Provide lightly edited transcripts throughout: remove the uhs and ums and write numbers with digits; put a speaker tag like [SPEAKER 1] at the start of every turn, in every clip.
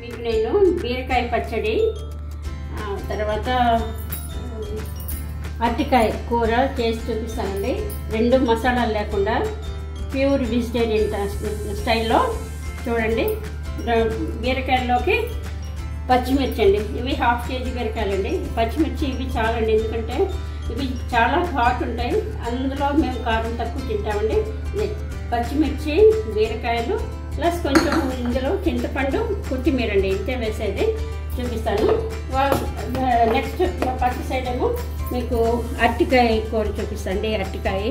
[SPEAKER 1] మీకు నేను బీరకాయ పచ్చడి తర్వాత అరటికాయ కూర చేసి చూపిస్తానండి. రెండు మసాలాలు లేకుండా ప్యూర్ వెజిటేరియన్ స్టైల్లో. చూడండి, బీరకాయల్లోకి పచ్చిమిర్చి అండి. ఇవి 1/2 kg బీరకాయలండి. పచ్చిమిర్చి ఇవి చాలండి, ఎందుకంటే ఇవి చాలా ఘాట్ ఉంటాయి. అందులో మేము కారం తక్కువ తింటామండి. పచ్చిమిర్చి, బీరకాయలు ప్లస్ కొంచెం ఇందులో చింతపండు, కొత్తిమీర అండి, ఇంతే వేసేది. చూపిస్తాను. నెక్స్ట్ పక్క సైడ్ ఏమో మీకు అరటికాయ కూర చూపిస్తాండి. అరటికాయ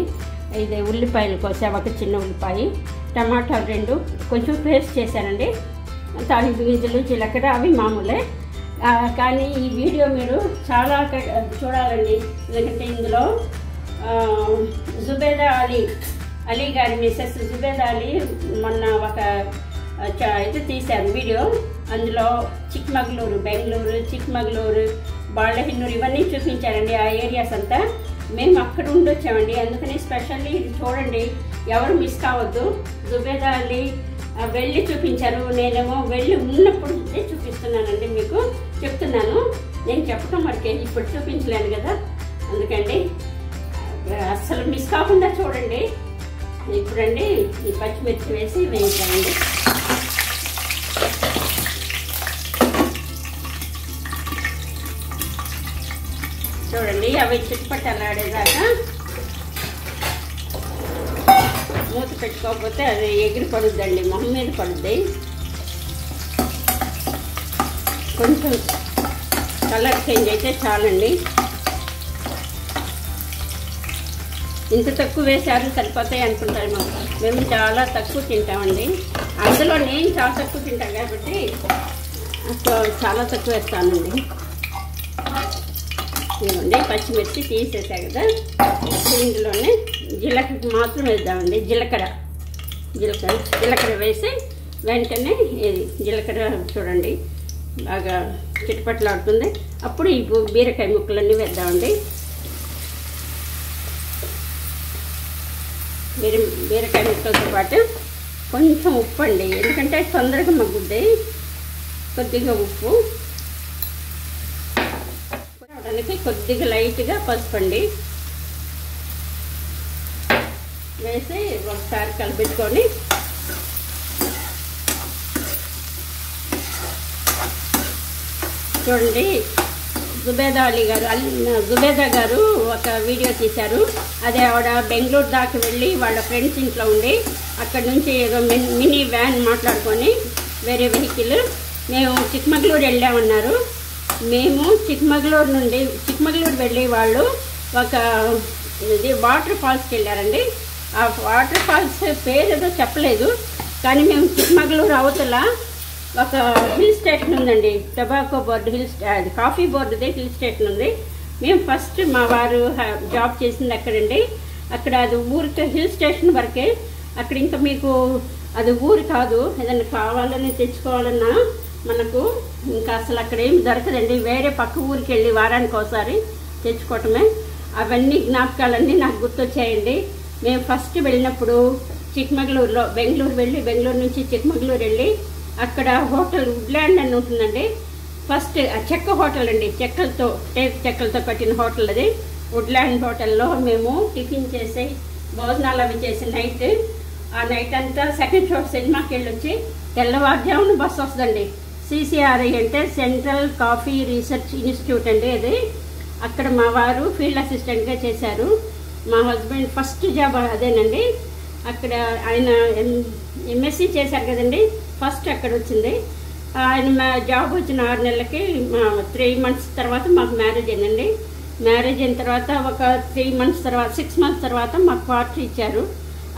[SPEAKER 1] ఇది ఉల్లిపాయలు కోసా, ఒక చిన్న ఉల్లిపాయ, టమాటాలు 2 కొంచెం పేస్ట్ చేశానండి. తాలింపు గింజలు, జీలకర్ర అవి మామూలే. కానీ ఈ వీడియో మీరు చాలా చూడాలండి, ఎందుకంటే ఇందులో జుబేదా అలీ గారి మిసెస్ జుబేదా అలీ మొన్న ఒక ఇది తీశారు వీడియో. అందులో చిక్మగళూరు, బెంగళూరు, చిక్మగళూరు, బాళ్ళహిన్నూరు ఇవన్నీ చూపించారండి. ఆ ఏరియాస్ అంతా మేము అక్కడ ఉండొచ్చామండి. అందుకని స్పెషల్లీ ఇది చూడండి, ఎవరు మిస్ కావద్దు. జుబేదా అలీ వెళ్ళి చూపించారు, నేనేమో వెళ్ళి ఉన్నప్పుడు చూపిస్తున్నానండి. మీకు చెప్తున్నాను, నేను చెప్పడం వరకే, ఇప్పుడు చూపించలేను కదా, అందుకండి అస్సలు మిస్ కాకుండా చూడండి. ఇప్పుడండి ఈ పచ్చిమిర్చి వేసి వేయించాలండి. చూడండి, అవి చిట్టుపట్టలాడేదాకా మూత పెట్టుకోకపోతే అది ఎగిరి పడుద్దండి, మొహం మీద పడుద్ది. కొంచెం కలర్ చేంజ్ అయితే చాలండి. ఇంత తక్కువ వేసారు సరిపోతాయి అనుకుంటారు. మేము చాలా తక్కువ తింటామండి. అందులో నేను చాలా తక్కువ తింటాను కాబట్టి చాలా తక్కువ వేస్తానండి. ఇవ్వండి, పచ్చిమిర్చి తీసేసా కదా, ఇందులోనే జీలకర్ర మాత్రం వేద్దామండి. జీలకర్ర వేసి వెంటనే ఇది జీలకర్ర చూడండి బాగా చిటపట్లాడుతుంది. అప్పుడు ఈ బీరకాయ ముక్కలన్నీ వేద్దామండి. బీరకాయ ముక్కలతో పాటు కొంచెం ఉప్పు అండి, ఎందుకంటే తొందరగా మగ్గుద్ది. కొద్దిగా ఉప్పు, దానికి కొద్దిగా లైట్గా పసుపు అండి వేసి ఒకసారి కలిపెట్టుకొని చూడండి. జుబేదా గారు ఒక వీడియో తీశారు. అదే ఆవిడ బెంగళూరు దాకా వెళ్ళి వాళ్ళ ఫ్రెండ్స్ ఇంట్లో ఉండి అక్కడ నుంచి ఏదో మినీ వ్యాన్ మాట్లాడుకొని వేరే వెహికల్ మేము చిక్మగళూరు వెళ్ళామన్నారు. మేము చిక్మగళూరు వెళ్ళి వాళ్ళు ఒక ఇది వాటర్ ఫాల్స్కి వెళ్ళారండి. ఆ వాటర్ ఫాల్స్ పేరు ఏదో చెప్పలేదు, కానీ మేము చిక్మగళూరు అవతల ఒక హిల్ స్టేషన్ ఉందండి, టొబాకో బోర్డు అది కాఫీ బోర్డుది హిల్ స్టేషన్ ఉంది. మేము ఫస్ట్ మా వారు జాబ్ చేసింది అక్కడండి. అక్కడ అది ఊరికి హిల్ స్టేషన్ వరకే. అక్కడ ఇంకా మీకు అది ఊరు కాదు, ఏదైనా కావాలని తెచ్చుకోవాలన్నా మనకు ఇంకా అసలు అక్కడ ఏమి దొరకదండి. వేరే పక్క ఊరికి వెళ్ళి వారానికి ఒకసారి తెచ్చుకోవటమే. అవన్నీ జ్ఞాపకాలన్నీ నాకు గుర్తొచ్చాయండి. మేము ఫస్ట్ వెళ్ళినప్పుడు చిక్మగళూరులో బెంగళూరు నుంచి చిక్మగళూరు వెళ్ళి అక్కడ హోటల్ వుడ్లాండ్ అని ఉంటుందండి. ఫస్ట్ చెక్క హోటల్ అండి, చెక్కలతో కట్టిన హోటల్ అది. వుడ్లాండ్ హోటల్లో మేము టిఫిన్ చేసి భోజనాలు అవి చేసి ఆ నైట్ అంతా సెకండ్ షో సినిమాకి వెళ్ళొచ్చి తెల్లవారుజామున బస్సు వస్తుందండి. CCRI అంటే సెంట్రల్ కాఫీ రీసెర్చ్ ఇన్స్టిట్యూట్ అండి అది. అక్కడ మా వారు ఫీల్డ్ అసిస్టెంట్గా చేశారు. మా హస్బెండ్ ఫస్ట్ జాబ్ అదేనండి. అక్కడ ఆయన MSc చేశారు కదండి, ఫస్ట్ అక్కడ వచ్చింది. ఆయన మా జాబ్ వచ్చిన 6 నెలలకి 3 months తర్వాత మాకు మ్యారేజ్ అయిందండి. మ్యారేజ్ అయిన తర్వాత ఒక 6 months తర్వాత మాకు క్వార్టర్ ఇచ్చారు.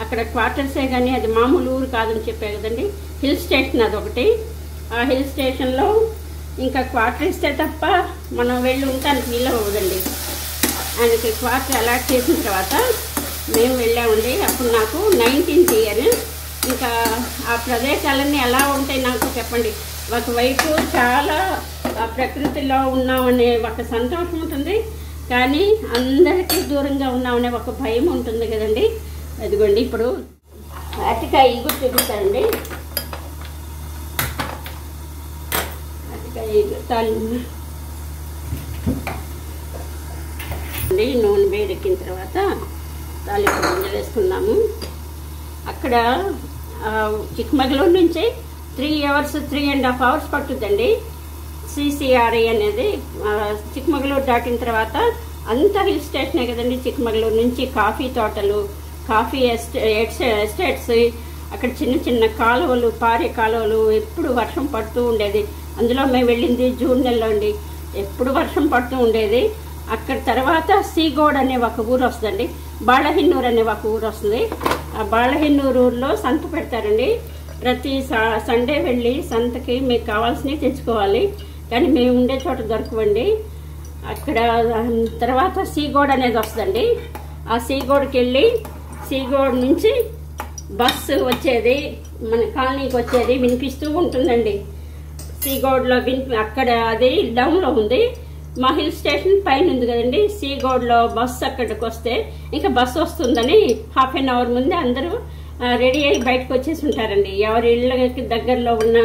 [SPEAKER 1] అక్కడ క్వార్టర్సే కానీ అది మామూలు ఊరు కాదని చెప్పే కదండి, హిల్ స్టేషన్ అదొకటి. ఆ హిల్ స్టేషన్లో ఇంకా క్వార్టర్ ఇస్తే తప్ప మనం వెళ్ళి ఉండటానికి వీలు అవ్వదండి. ఆయనకి క్వార్టర్ అలాట్ చేసిన తర్వాత మేము వెళ్ళామండి. అప్పుడు నాకు 19th year. ఇంకా ఆ ప్రదేశాలన్నీ ఎలా ఉంటాయి నాకు చెప్పండి. ఒకవైపు చాలా ప్రకృతిలో ఉన్నామనే ఒక సంతోషం ఉంటుంది, కానీ అందరికీ దూరంగా ఉన్నామనే ఒక భయం ఉంటుంది కదండి. అదిగోండి ఇప్పుడు అరటికాయ కూడా చూపిస్తానండి. నూనె వేడెక్కిన తర్వాత తాలింపు గింజలు వేసుకున్నాము. అక్కడ చిక్మగళూరు నుంచి 3.5 hours పట్టుద్దండి. CCRI అనేది చిక్మగళూరు దాటిన తర్వాత అంతా హిల్ స్టేషనే కదండి. చిక్మగళూరు నుంచి కాఫీ తోటలు, కాఫీ ఎస్టేట్స్, అక్కడ చిన్న చిన్న కాలువలు, పారే కాలువలు, ఎప్పుడు వర్షం పడుతూ ఉండేది. అందులో మేము వెళ్ళింది జూన్ నెలలో అండి. ఎప్పుడు వర్షం పడుతూ ఉండేది. అక్కడ తర్వాత సీగోడ్ అనే ఒక ఊరు వస్తుందండి. బాళహిన్నూరు అనే ఒక ఊరు వస్తుంది. ఆ బాళహిన్నూరు ఊరిలో సంత పెడతారండి. ప్రతి సండే వెళ్ళి సంతకి మీకు కావాల్సినవి తెచ్చుకోవాలి. కానీ మేము ఉండే చోట దొరకవండి. అక్కడ తర్వాత సీగోడ్ అనేది వస్తుందండి. ఆ సీగోడ్కి వెళ్ళి సీగోడ్ నుంచి బస్సు వచ్చేది మన కాలనీకి వచ్చేది వినిపిస్తూ ఉంటుందండి. సీగోడ్లో అక్కడ అది డౌన్లో ఉంది. మా హిల్ స్టేషన్ పైన ఉంది కదండి. సీగోడ్లో బస్సు అక్కడికి వస్తే ఇంకా బస్సు వస్తుందని 1/2 hour ముందే అందరూ రెడీ అయ్యి బయటకు వచ్చేసి ఉంటారండి. ఎవరి ఇళ్ళకి దగ్గరలో ఉన్న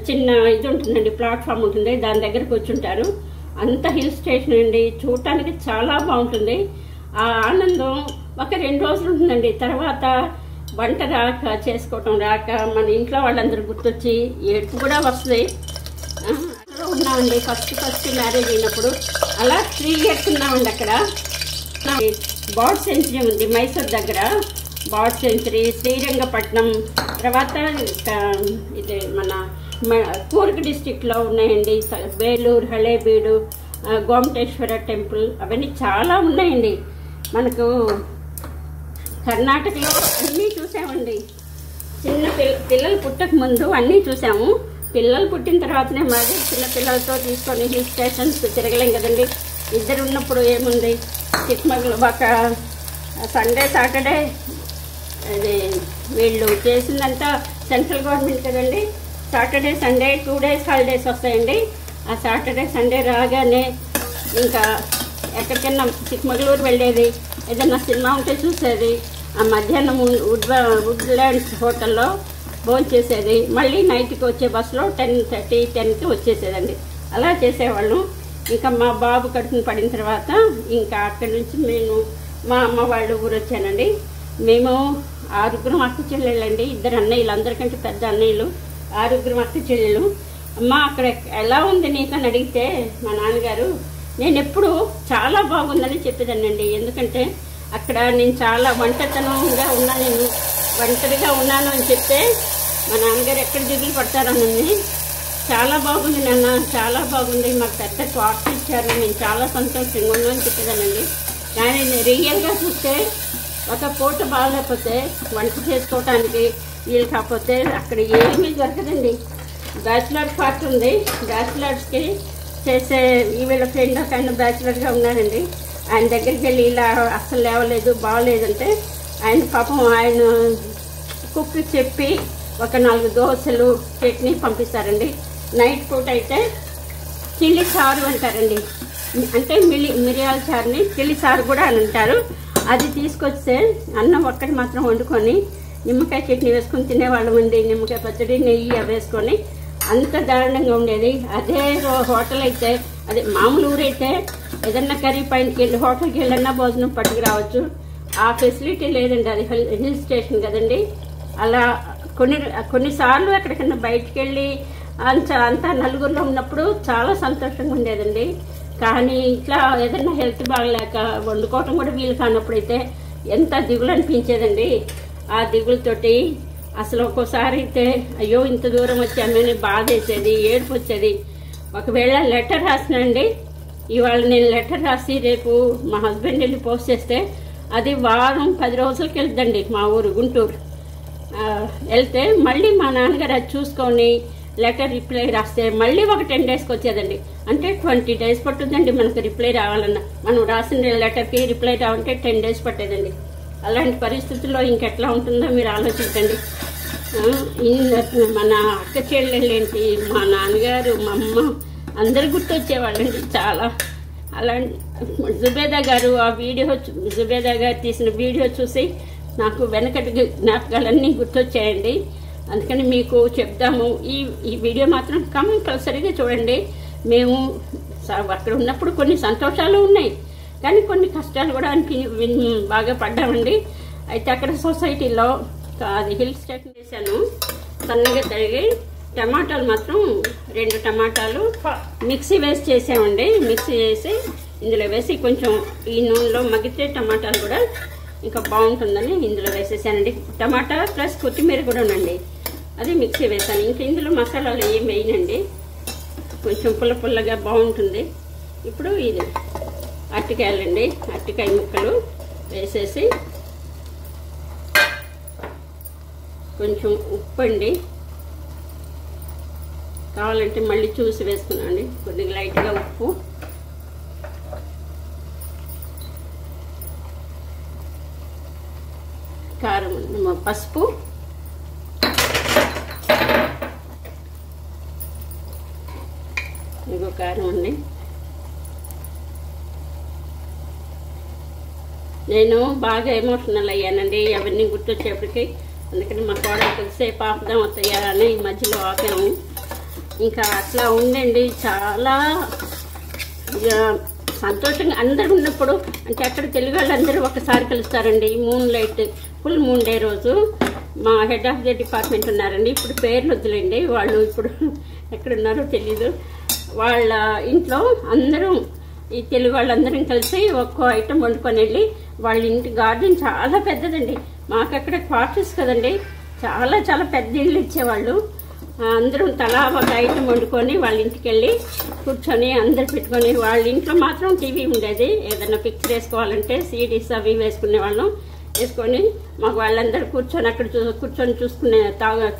[SPEAKER 1] చిన్న ఇది ఉంటుందండి, ప్లాట్ఫామ్ ఉంటుంది, దాని దగ్గర కూర్చుంటారు. అంత హిల్ స్టేషన్ అండి. చూడటానికి చాలా బాగుంటుంది. ఆ ఆనందం ఒక 2 రోజులు ఉంటుందండి. తర్వాత వంట రాక, చేసుకోవటం రాక, మన ఇంట్లో వాళ్ళందరూ గుర్తొచ్చి ఏడుపు కూడా వస్తుంది. అక్కడ ఉన్నామండి ఫస్ట్ మ్యారేజ్ అయినప్పుడు. అలా 3 years ఉన్నామండి అక్కడ. బర్డ్ సెంచరీ ఉంది మైసూర్ దగ్గర. బర్డ్ సెంచరీ, శ్రీరంగపట్నం, తర్వాత ఇది మన కూర్గ్ డిస్టిక్లో ఉన్నాయండి. బేలూరు, హళేబీడు, గోమటేశ్వర టెంపుల్, అవన్నీ చాలా ఉన్నాయండి. మనకు కర్ణాటకలో అన్నీ చూసామండి. చిన్న పిల్లలు పుట్టక ముందు అన్నీ చూసాము. పిల్లలు పుట్టిన తర్వాతనే మరి చిన్న పిల్లలతో తీసుకొని హిల్ స్టేషన్స్ తిరగలేం కదండి. ఇద్దరు ఉన్నప్పుడు ఏముంది, చిక్మగళూరు ఒక సండే సాటర్డే అది వీళ్ళు చేసిందంతా సెంట్రల్ గవర్నమెంట్ కదండి. సాటర్డే సండే 2 days హాలిడేస్ వస్తాయండి. ఆ సాటర్డే సండే రాగానే ఇంకా ఎక్కడికైనా చిక్మగళూరు వెళ్ళేది, ఏదన్నా సినిమా ఉంటే చూసేది. ఆ మధ్యాహ్నం వుడ్లాండ్స్ హోటల్లో భోజనం చేసేది. మళ్ళీ నైట్కి వచ్చే బస్సులో 10:30, 10కి వచ్చేసేదండి. అలా చేసేవాళ్ళం. ఇంకా మా బాబు కడుపుని పడిన తర్వాత ఇంకా అక్కడి నుంచి నేను మా అమ్మ వాళ్ళ ఊరు వచ్చానండి. మేము 6 అక్క చెల్లెళ్ళండి. 2 అన్నయ్యలు, అందరికంటే పెద్ద అన్నయ్యలు. 6 అక్క చెల్లెలు. అమ్మ అక్కడ ఎలా ఉంది నీకు అని అడిగితే మా నాన్నగారు నేను ఎప్పుడు చాలా బాగుందని చెప్పేదానండి. ఎందుకంటే అక్కడ నేను చాలా ఒంటరితనంగా ఉన్నా, నేను ఒంటరిగా ఉన్నాను అని చెప్తే మా నాన్నగారు ఎక్కడ దిగులు పడతారని. చాలా బాగుంది నాన్న, చాలా బాగుంది, మాకు పెద్ద క్వార్టర్ ఇచ్చారు, నేను చాలా సంతోషంగా ఉన్నాను చెప్పేదానండి. కానీ రియల్గా చూస్తే ఒక పూట బాగలేకపోతే వంట చేసుకోవటానికి వీలు కాకపోతే అక్కడ ఏమీ దొరకదండి. బ్యాచిలర్ పార్ట్ ఉంది. బ్యాచిలర్స్కి చేసే వీళ్ళ ఫ్రెండ్ ఒక ఆయన బ్యాచిలర్గా ఉన్నారండి. ఆయన దగ్గరికి వెళ్ళి ఇలా అస్సలు లేవలేదు, బాగలేదంటే ఆయన పాపం ఆయన కుక్కి చెప్పి ఒక 4 దోశలు చట్నీ పంపిస్తారండి. నైట్ పూట అయితే చిల్లి చారు అంటారండి. అంటే మిరియాల చారుని చిల్లి చారు కూడా అని అంటారు. అది తీసుకొస్తే అన్నం ఒక్కటి మాత్రం వండుకొని నిమ్మకాయ చట్నీ వేసుకొని తినేవాళ్ళం అండి. నిమ్మకాయ పచ్చడి, నెయ్యి అవి వేసుకొని అంత దారుణంగా ఉండేది. అదే హోటల్ అయితే, అదే మామూలు ఊరైతే ఏదన్నా కర్రీ పైనకి వెళ్ళి హోటల్కి వెళ్ళన్నా భోజనం పట్టుకు రావచ్చు. ఆ ఫెసిలిటీ లేదండి. అది హిల్ స్టేషన్ కదండి. అలా కొన్నిసార్లు ఎక్కడికన్నా బయటికి వెళ్ళి అంతా నలుగురిలో ఉన్నప్పుడు చాలా సంతోషంగా ఉండేదండి. కానీ ఇట్లా ఏదన్నా హెల్త్ బాగలేక వండుకోవటం కూడా వీలు కానప్పుడైతే ఎంత దిగులు అనిపించేదండి. ఆ దిగులతోటి అసలు ఒక్కోసారి అయితే అయ్యో ఇంత దూరం వచ్చామని బాధ వేసేది, ఏడుపు వచ్చేది. ఒకవేళ లెటర్ రాసినండి, ఇవాళ నేను లెటర్ రాసి రేపు మా హస్బెండ్ వెళ్ళి పోస్ట్ చేస్తే అది వారం 10 రోజులకి వెళ్తుందండి. మా ఊరు గుంటూరు వెళ్తే మళ్ళీ మా నాన్నగారు అది చూసుకొని లెటర్ రిప్లై రాస్తే మళ్ళీ ఒక 10 daysకి వచ్చేదండి. అంటే 20 days పట్టుద్దండి మనకు రిప్లై రావాలన్నా. మనం రాసిన లెటర్కి రిప్లై రావాలంటే 10 days పట్టేదండి. అలాంటి పరిస్థితుల్లో ఇంకెట్లా ఉంటుందో మీరు ఆలోచించండి. మన అక్క చెల్లెళ్ళేంటి, మా నాన్నగారు, మా అమ్మ అందరు గుర్తొచ్చేవాళ్ళండి చాలా. అలాంటి జుబేదా గారు ఆ వీడియో, జుబేదా గారు తీసిన వీడియో చూసి నాకు వెనకటి జ్ఞాపకాలన్నీ గుర్తొచ్చాయండి. అందుకని మీకు చెప్దాము. ఈ వీడియో మాత్రం కంపల్సరీగా చూడండి. మేము అక్కడ ఉన్నప్పుడు కొన్ని సంతోషాలు ఉన్నాయి, కానీ కొన్ని కష్టాలు కూడా బాగా పడ్డామండి. అయితే అక్కడ సొసైటీలో అది హిల్ స్టేషన్ చేశాను. సన్నగా తరిగి టమాటాలు మాత్రం 2 టమాటాలు మిక్సీ వేసి చేసామండి. మిక్సీ చేసి ఇందులో వేసి కొంచెం ఈ నూనెలో మగ్గితే టమాటాలు కూడా ఇంకా బాగుంటుందని ఇందులో వేసేసానండి. టమాటా ప్లస్ కొత్తిమీర కూడా ఉండండి, అది మిక్సీ వేసాను. ఇంకా ఇందులో మసాలాలు ఏం వేయనండి, కొంచెం పుల్ల పుల్లగా బాగుంటుంది. ఇప్పుడు ఇది అరటికాయలండి, అరటికాయ ముక్కలు వేసేసి కొంచెం ఉప్పు అండి, కావాలంటే మళ్ళీ చూసి వేసుకున్నాండి, కొద్దిగా లైట్గా ఉప్పు, కారం, పసుపు, ఇంకో కారం అండి. నేను బాగా ఎమోషనల్ అయ్యానండి అవన్నీ గుర్తొచ్చేప్పటికి. అందుకని మా కోడలు కొద్దిసేపు ఆపుదాం వస్తాయా అని ఈ మధ్యలో ఆపాము. ఇంకా అట్లా ఉండండి, చాలా సంతోషంగా అందరు ఉన్నప్పుడు. అంటే అక్కడ తెలుగు వాళ్ళందరూ ఒకసారి కలుస్తారండి. Moonlight full moon day రోజు మా హెడ్ ఆఫ్ ది డిపార్ట్మెంట్ ఉన్నారండి, ఇప్పుడు పేర్లు వద్దులేండి, వాళ్ళు ఇప్పుడు ఎక్కడున్నారో తెలీదు. వాళ్ళ ఇంట్లో అందరం ఈ తెలుగు వాళ్ళందరం కలిసి ఒక్కో ఐటెం వండుకొని వెళ్ళి, వాళ్ళ ఇంటి గార్డెన్ చాలా పెద్దదండి. మాకు అక్కడ క్వార్టర్స్ కదండి, చాలా చాలా పెద్ద ఇళ్ళు ఇచ్చేవాళ్ళు. అందరం తలా ఒక ఐటెం వండుకొని వాళ్ళ ఇంటికి వెళ్ళి కూర్చొని అందరు పెట్టుకొని, వాళ్ళ ఇంట్లో మాత్రం టీవీ ఉండేది. ఏదైనా పిక్చర్ వేసుకోవాలంటే సీడీస్ అవి వేసుకునేవాళ్ళం. వేసుకొని మాకు వాళ్ళందరూ కూర్చొని అక్కడ కూర్చొని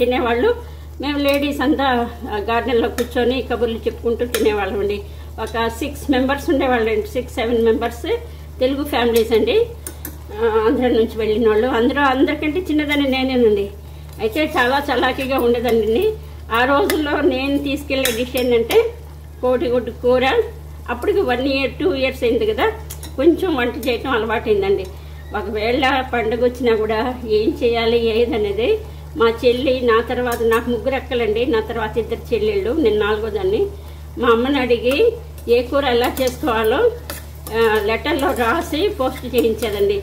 [SPEAKER 1] తినేవాళ్ళు. మేము లేడీస్ అంతా గార్డెన్లో కూర్చొని కబుర్లు చెప్పుకుంటూ తినేవాళ్ళం అండి. ఒక 6 మెంబర్స్ ఉండేవాళ్ళండి, 6-7 మెంబర్స్ తెలుగు ఫ్యామిలీస్ అండి. ఆంధ్ర నుంచి వెళ్ళిన వాళ్ళు అందరికంటే చిన్నదని నేనేనండి. అయితే చాలా చలాకీగా ఉండేదండి. ఆ రోజుల్లో నేను తీసుకెళ్లే డిష్ ఏంటంటే కోడిగుడ్డు కూర. అప్పటికి 1 year 2 years అయింది కదా, కొంచెం వంట చేయటం అలవాటైందండి. ఒకవేళ పండుగ వచ్చినా కూడా ఏం చేయాలి ఏదనేది మా చెల్లి, నా తర్వాత నాకు 3 అక్కలండి, నా తర్వాత 2 చెల్లెళ్ళు, నేను 4వ దాన్ని. మా అమ్మని అడిగి ఏ కూర ఎలా చేసుకోవాలో లెటర్లో రాసి పోస్ట్ చేయించేదండి.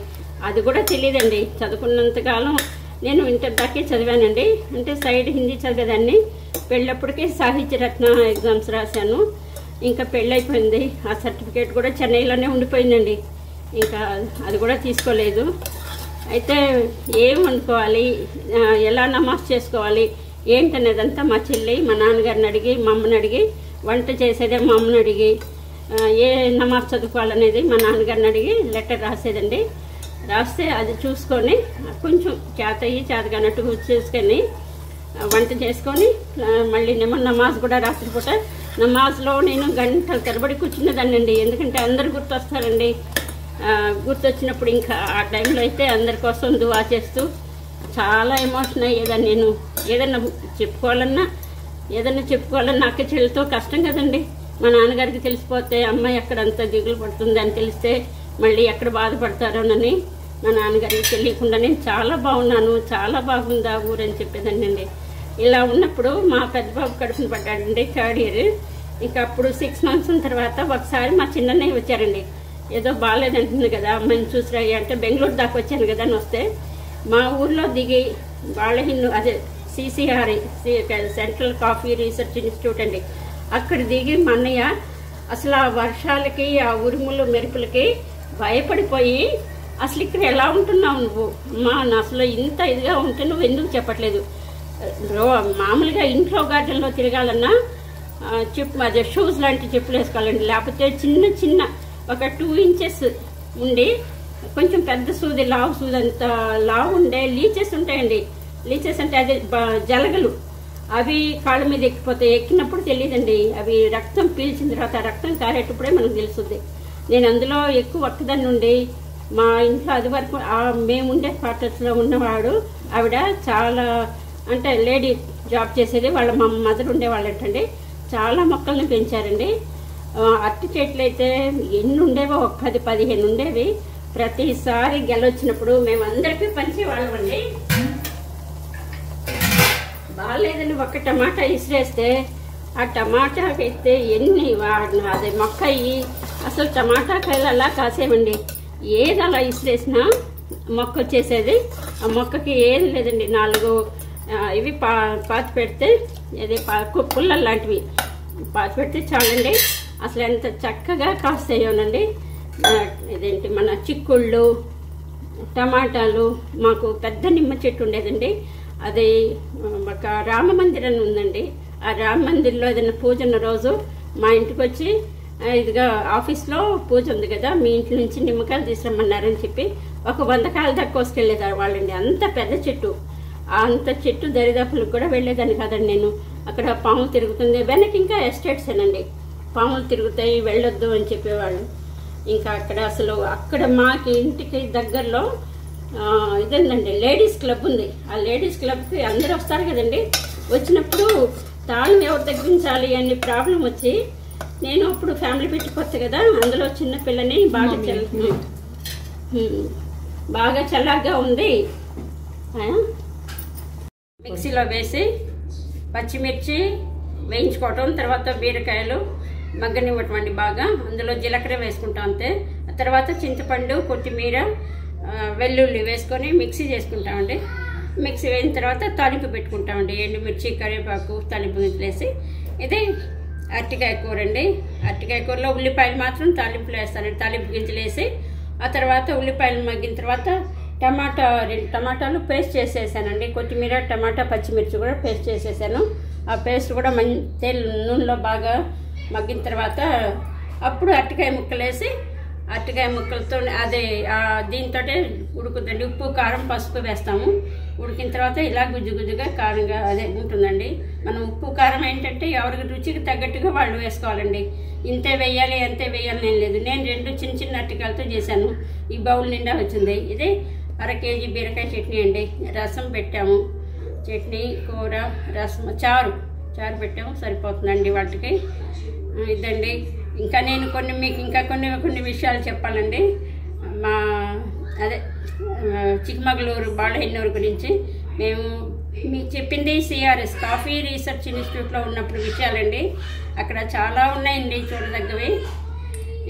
[SPEAKER 1] అది కూడా తెలియదండి. చదువుకున్నంతకాలం నేను ఇంటర్ దాకే చదివానండి. అంటే సైడ్ హిందీ చదివేదాన్ని. పెళ్ళప్పటికీ సాహిత్య రత్న ఎగ్జామ్స్ రాశాను. ఇంకా పెళ్ళైపోయింది. ఆ సర్టిఫికేట్ కూడా చెన్నైలోనే ఉండిపోయిందండి. ఇంకా అది కూడా తీసుకోలేదు. అయితే ఏం వండుకోవాలి, ఎలా నమాజ్ చేసుకోవాలి ఏంటనేదంతా మా చెల్లి మా నాన్నగారిని అడిగి, మా అమ్మని అడిగి, వంట చేసేదే మా అమ్మని అడిగి, ఏ నమాజ్ చదువుకోవాలనేది మా నాన్నగారిని అడిగి లెటర్ రాసేదండి. రాస్తే అది చూసుకొని కొంచెం చేతగానట్టు చేసుకొని వంట చేసుకొని మళ్ళీ నమాజ్ కూడా రాత్రిపూట నమాజ్లో నేను గంటల తరబడి కూర్చునేదాన్ని అండి. ఎందుకంటే అందరు గుర్తొస్తారండి. గుర్తొచ్చినప్పుడు ఇంకా ఆ టైంలో అయితే అందరి కోసం దువా చేస్తూ చాలా ఎమోషన్ అయ్యేదాన్ని. నేను ఏదన్నా చెప్పుకోవాలన్నా అక్క చెల్లితో కష్టం కదండి. మా నాన్నగారికి తెలిసిపోతే అమ్మాయి ఎక్కడంతా దిగులు పడుతుంది అని తెలిస్తే మళ్ళీ ఎక్కడ బాధపడతారోనని మా నాన్నగారికి తెలియకుండా నేను చాలా బాగున్నాను, చాలా బాగుందా ఊరని చెప్పేదాన్ని అండి. ఇలా ఉన్నప్పుడు మా పెద్ద బాబు కడుపున పడ్డాడండి, 3rd year. ఇంకా అప్పుడు 6 months తర్వాత ఒకసారి మా చిన్నన్నయ్య వచ్చారండి. ఏదో బాగాలేదంటుంది కదా అమ్మాయిని చూసిరాయి అంటే, బెంగళూరు దాకా వచ్చాను కదా అని వస్తే మా ఊర్లో దిగి బాలహిన్ను అదే CCRI central coffee research institute అండి, అక్కడ దిగి మా అన్నయ్య అసలు ఆ వర్షాలకి ఆ ఉరుములు మెరుపులకి భయపడిపోయి, అసలు ఇక్కడ ఎలా ఉంటున్నావు నువ్వు అమ్మా, అసలు ఇంత ఇదిగా ఉంటే నువ్వు ఎందుకు చెప్పట్లేదు, మామూలుగా ఇంట్లో గార్డెన్లో తిరగాలన్నా అదే షూస్ లాంటి చెప్పులు వేసుకోవాలండి, లేకపోతే చిన్న ఒక 2 inches ఉండి కొంచెం పెద్ద సూది, లావు సూది అంత లావు ఉండే లీచెస్ ఉంటాయండి. లీచెస్ అంటే అదే జలగలు, అవి కాళ్ళ మీద ఎక్కిపోతాయి. ఎక్కినప్పుడు తెలియదండి, అవి రక్తం పీల్చిన తర్వాత రక్తం కారేటప్పుడే మనకు తెలుస్తుంది. నేను అందులో ఎక్కువ ఒక్కదాన్ని ఉండి మా ఇంట్లో అది వరకు మేముండే క్వార్టర్స్లో ఉన్నవాడు ఆవిడ చాలా అంటే లేడీ జాబ్ చేసేది, వాళ్ళ మా మదర్ ఉండేవాళ్ళంటండి. చాలా మొక్కల్ని పెంచారండి. అరటి చెట్లు అయితే ఎన్ని ఉండేవో, 10-15 ఉండేవి. ప్రతిసారి గెలొచ్చినప్పుడు మేమందరికీ పంచేవాళ్ళమండి. బాగాలేదని ఒక టమాటా ఇసిరేస్తే ఆ టమాటాకి అయితే ఎన్ని అదే మొక్క అయ్యి అసలు టమాటాకాయలు అలా కాసేవండి. ఏది అలా ఇసిరేసినా మొక్క వచ్చేసేది. ఆ మొక్కకి ఏది లేదండి, 4 ఇవి పాతి పెడితే ఏది పుల్లలు లాంటివి పాతి పెడితే చాలండి. అసలు ఎంత చక్కగా కాస్తాయోనండి. ఇదేంటి మన చిక్కుళ్ళు, టమాటాలు. మాకు పెద్ద నిమ్మ చెట్టు ఉండేదండి, అది ఒక రామ మందిరం ఉందండి. ఆ రామ మందిర్లో ఏదైనా పూజ ఉన్న రోజు మా ఇంటికి వచ్చి, ఇదిగా ఆఫీస్లో పూజ ఉంది కదా, మీ ఇంటి నుంచి నిమ్మకాయలు తీసుకురమ్మన్నారని చెప్పి ఒక 100 కాయలు దాకా కోసుకెళ్ళేదారు వాళ్ళండి. అంత పెద్ద చెట్టు. అంత చెట్టు దరిదాపులకు కూడా వెళ్ళేదాన్ని కాదండి నేను. అక్కడ పాములు తిరుగుతుంది, వెనక్కి ఇంకా ఎస్టేట్సేనండి, పాములు తిరుగుతాయి వెళ్ళొద్దు అని చెప్పేవాళ్ళు. ఇంకా అక్కడ అసలు అక్కడ మాకు ఇంటికి దగ్గరలో ఇదేందండి లేడీస్ క్లబ్ ఉంది. ఆ లేడీస్ క్లబ్కి అందరూ వస్తారు కదండి. వచ్చినప్పుడు తాళం ఎవరు తగ్గించాలి అనే ప్రాబ్లం వచ్చి, నేను అప్పుడు ఫ్యామిలీ పెట్టుకోవచ్చు కదా, అందులో చిన్న పిల్లని బాగా చల్లగా ఉంది. మిక్సీలో వేసి పచ్చిమిర్చి వేయించుకోవటం, తర్వాత బీరకాయలు మగ్గనివ్వటం అండి బాగా. అందులో జీలకర్ర వేసుకుంటాం అంతే. తర్వాత చింతపండు, కొత్తిమీర, వెల్లుల్లి వేసుకొని మిక్సీ చేసుకుంటామండి. మిక్సీ వేసిన తర్వాత తాలింపు పెట్టుకుంటామండి. ఎండుమిర్చి, కరివేపాకు, తాలింపు గింజలేసి. ఇది అరటికాయ కూర అండి. అరటికాయ కూరలో ఉల్లిపాయలు మాత్రం తాలింపులో వేస్తానండి, తాలింపు గింజలు వేసి. ఆ తర్వాత ఉల్లిపాయలు మగ్గిన తర్వాత 2 టమాటాలు పేస్ట్ చేసేసానండి. కొత్తిమీర, టమాటా, పచ్చిమిర్చి కూడా పేస్ట్ చేసేసాను. ఆ పేస్ట్ కూడా నూనెలో బాగా మగ్గిన తర్వాత అప్పుడు అరటికాయ ముక్కలు వేసి, అరటికాయ ముక్కలతో అదే దీంతో ఉడుకుతుందండి. ఉప్పు, కారం, పసుపు వేస్తాము. ఉడికిన తర్వాత ఇలా గుజ్జుగా కారంగా అదే ఉంటుందండి. మనం ఉప్పు కారం ఏంటంటే ఎవరికి రుచికి తగ్గట్టుగా వాళ్ళు వేసుకోవాలండి. ఇంతే వేయాలి అంతే వేయాలని ఏం లేదు. నేను 2 చిన్న అరటికాయలతో చేశాను. ఈ బౌల్ నిండా వచ్చింది. ఇది 1/2 కేజీ బీరకాయ చట్నీ అండి. రసం పెట్టాము, చట్నీ, కూర, రసం, చారు పెట్టాము, సరిపోతుందండి వాటికి. ఇదండి. ఇంకా నేను మీకు ఇంకా కొన్ని విషయాలు చెప్పాలండి. మా అదే చిక్కమగళూరు బాలహెన్నూరు గురించి మేము మీకు చెప్పింది CRS కాఫీ రీసెర్చ్ ఇన్స్టిట్యూట్లో ఉన్నప్పుడు విషయాలండి. అక్కడ చాలా ఉన్నాయండి చూడదగ్గవి.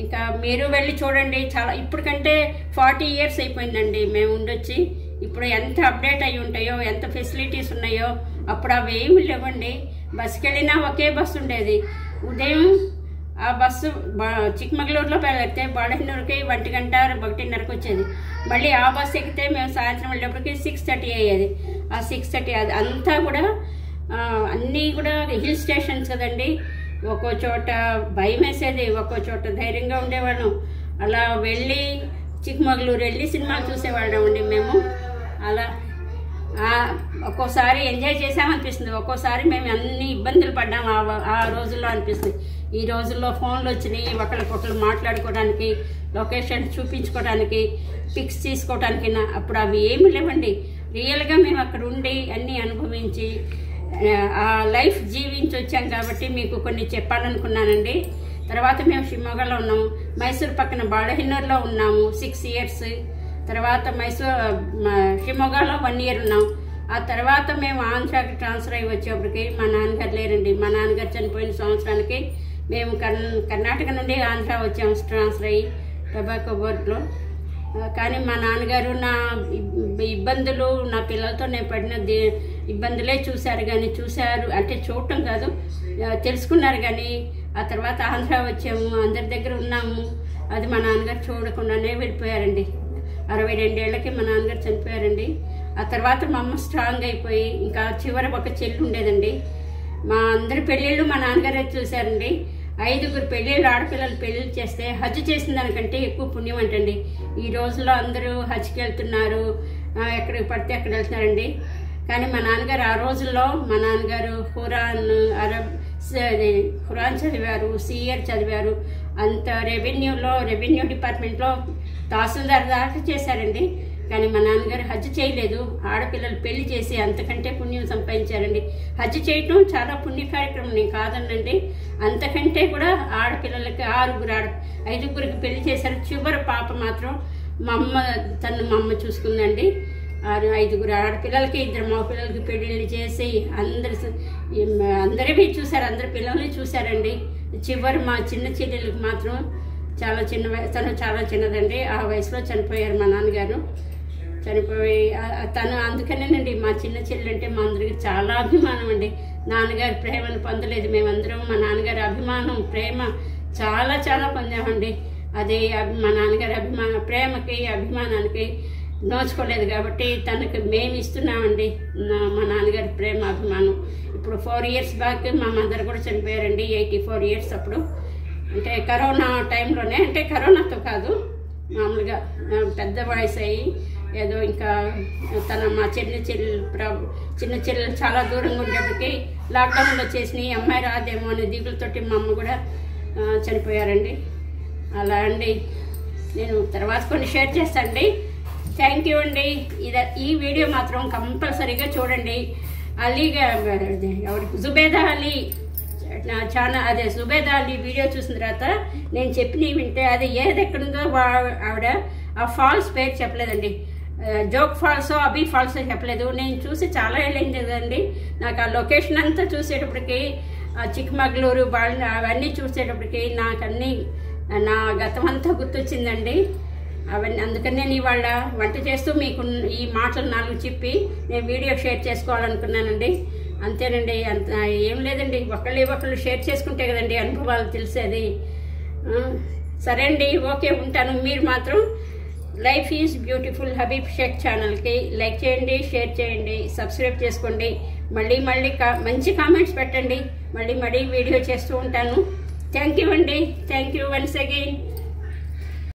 [SPEAKER 1] ఇంకా మీరు వెళ్ళి చూడండి. చాలా ఇప్పటికంటే 40 ఇయర్స్ అయిపోయిందండి మేము ఉండొచ్చి. ఇప్పుడు ఎంత అప్డేట్ అయి ఉంటాయో, ఎంత ఫెసిలిటీస్ ఉన్నాయో. అప్పుడు అవి ఏమి లేవండి. బస్సుకి వెళ్ళినా ఒకే బస్సు ఉండేది. ఉదయం ఆ బస్సు చిక్కమగళూరులో వెళ్తే బాలహెన్నూరుకి 1 గంట 1:30కి వచ్చేది. మళ్ళీ ఆ బస్సు ఎక్కితే మేము సాయంత్రం వెళ్ళేప్పటికి 6:30 అయ్యేది. ఆ 6:30 అంతా కూడా అన్నీ కూడా హిల్ స్టేషన్స్ కదండి. ఒక్కో చోట భయం వేసేది, ఒక్కో చోట ధైర్యంగా ఉండేవాళ్ళం. అలా వెళ్ళి చిక్కమగళూరు వెళ్ళి సినిమాలు చూసేవాళ్ళం అండి మేము. అలా ఒక్కోసారి ఎంజాయ్ చేసామనిపిస్తుంది, ఒక్కోసారి మేము అన్ని ఇబ్బందులు పడ్డాము ఆ రోజుల్లో అనిపిస్తుంది. ఈ రోజుల్లో ఫోన్లు వచ్చినాయి, ఒకరికొకరు మాట్లాడుకోవడానికి, లొకేషన్ చూపించుకోవడానికి, పిక్స్ తీసుకోవడానికి. అప్పుడు అవి ఏమి లేవండి. రియల్గా మేము అక్కడ ఉండి అన్నీ అనుభవించి ఆ లైఫ్ జీవించి వచ్చాం కాబట్టి మీకు కొన్ని చెప్పాలనుకున్నానండి. తర్వాత మేము షిమోగాలో ఉన్నాము, మైసూర్ పక్కన బాలహెన్నూరులో ఉన్నాము 6 ఇయర్స్. తర్వాత షిమోగాలో 1 ఇయర్ ఉన్నాం. ఆ తర్వాత మేము ఆంధ్రాకి ట్రాన్స్ఫర్ అయ్యి వచ్చేప్పటికి మా నాన్నగారు లేరండి. మా నాన్నగారు చనిపోయిన సంవత్సరానికి మేము కర్ణాటక నుండి ఆంధ్ర వచ్చాము ట్రాన్స్ఫర్ అయ్యి టొబాకో బోర్డులో. కానీ మా నాన్నగారు నా ఇబ్బందులు, నా పిల్లలతో నేను పడిన ఇబ్బందులే చూశారు అంటే చూడటం కాదు, తెలుసుకున్నారు. కానీ ఆ తర్వాత ఆంధ్ర వచ్చాము, అందరి దగ్గర ఉన్నాము. అది మా నాన్నగారు చూడకుండానే వెళ్ళిపోయారండి. 62 ఏళ్ళకి మా నాన్నగారు చనిపోయారండి. ఆ తర్వాత మా అమ్మ స్ట్రాంగ్ అయిపోయి, ఇంకా చివరి ఒక చెల్లి ఉండేదండి. మా అందరి పెళ్ళిళ్ళు మా నాన్నగారే చూశారండి. 5గురు పెళ్ళిళ్ళు, ఆడపిల్లలు పెళ్ళిళ్ళు చేస్తే హజ్ చేసిన దానికంటే ఎక్కువ పుణ్యం అంటండి. ఈ రోజుల్లో అందరూ హజ్కి వెళ్తున్నారు, ఎక్కడికి పడితే అక్కడ వెళ్తున్నారండి. కానీ మా నాన్నగారు ఆ రోజుల్లో మా నాన్నగారు ఖురాన్ చదివారు, CR చదివారు. అంత రెవెన్యూ డిపార్ట్మెంట్లో తహసీల్దార్ దాకా చేశారండి. కానీ మా నాన్నగారు హజ్ చేయలేదు. ఆడపిల్లలు పెళ్లి చేసి అంతకంటే పుణ్యం సంపాదించారండి. హజ్ చేయటం చాలా పుణ్య కార్యక్రమం, నేను కాదనండి. అంతకంటే కూడా ఆడపిల్లలకి 5గురికి పెళ్లి చేశారు. చివరి పాప మాత్రం మా అమ్మ చూసుకుందండి. 5 ఆడపిల్లలకి 2 మగ పిల్లలకి పెళ్ళిళ్ళు చేసి అందరివి చూశారు, అందరి పిల్లల్ని చూశారండి. చివరి మా చిన్న చెల్లెళ్ళకి మాత్రం చాలా తను చాలా చిన్నదండి. ఆ వయసులో చనిపోయారు మా నాన్నగారు. చనిపోయి తను అందుకనేనండి మా చిన్న చెల్లి అంటే మా అందరికి చాలా అభిమానం అండి. నాన్నగారి ప్రేమను పొందలేదు, మేమందరం మా నాన్నగారి అభిమానం ప్రేమ చాలా చాలా పొందామండి. అదే మా నాన్నగారి ప్రేమకి అభిమానానికి నోచుకోలేదు కాబట్టి తనకి మేము ఇస్తున్నామండి మా నాన్నగారి ప్రేమ అభిమానం. ఇప్పుడు 4 years బ్యాక్ మా మదర్ కూడా చనిపోయారండి, 84 years అప్పుడు. అంటే కరోనా టైంలోనే, అంటే కరోనాతో కాదు, మామూలుగా పెద్ద వయసు అయ్యి ఏదో ఇంకా మా చిన్న చెల్లెలు చాలా దూరంగా ఉండేప్పటికీ లాక్డౌన్లో చేసిన ఈ అమ్మాయి రాదేమో అనే దిగులతోటి మా అమ్మ కూడా చనిపోయారండి. అలా అండి, నేను తర్వాత కొన్ని షేర్ చేస్తానండి. థ్యాంక్ యూ అండి. ఈ వీడియో మాత్రం కంపల్సరీగా చూడండి. జుబేదా అలీ జుబేదా అలీ వీడియో చూసిన తర్వాత నేను చెప్పినవి వింటే అది ఏది ఎక్కడుందో ఆవిడ ఆ ఫాల్స్ పేరు చెప్పలేదండి. జోగ్ ఫాల్సో అబీ ఫాల్సో చెప్పలేదు. నేను చూసి చాలా ఏళ్ళైంది కదండి. నాకు ఆ లొకేషన్ అంతా చూసేటప్పటికి చిక్కమగళూరు అవన్నీ చూసేటప్పటికి నాకు అన్నీ నా గతం అంతా గుర్తొచ్చిందండి. అవన్నీ అందుకని నేను ఇవాళ వంట చేస్తూ మీకు ఈ మాటలు 4 చెప్పి నేను వీడియో షేర్ చేసుకోవాలనుకున్నానండి. అంతేనండి, అంత ఏం లేదండి. ఒకళ్ళు షేర్ చేసుకుంటే కదండి అనుభవాలు తెలిసేది. సరే అండి, ఓకే, ఉంటాను. మీరు మాత్రం life is beautiful Habeeb Sheikh ఛానల్కి లైక్ చేయండి, షేర్ చేయండి, సబ్స్క్రైబ్ చేసుకోండి. మళ్ళీ మంచి కామెంట్స్ పెట్టండి. మళ్ళీ వీడియో చేస్తూ ఉంటాను. థ్యాంక్ యూ అండి. Thank you once again.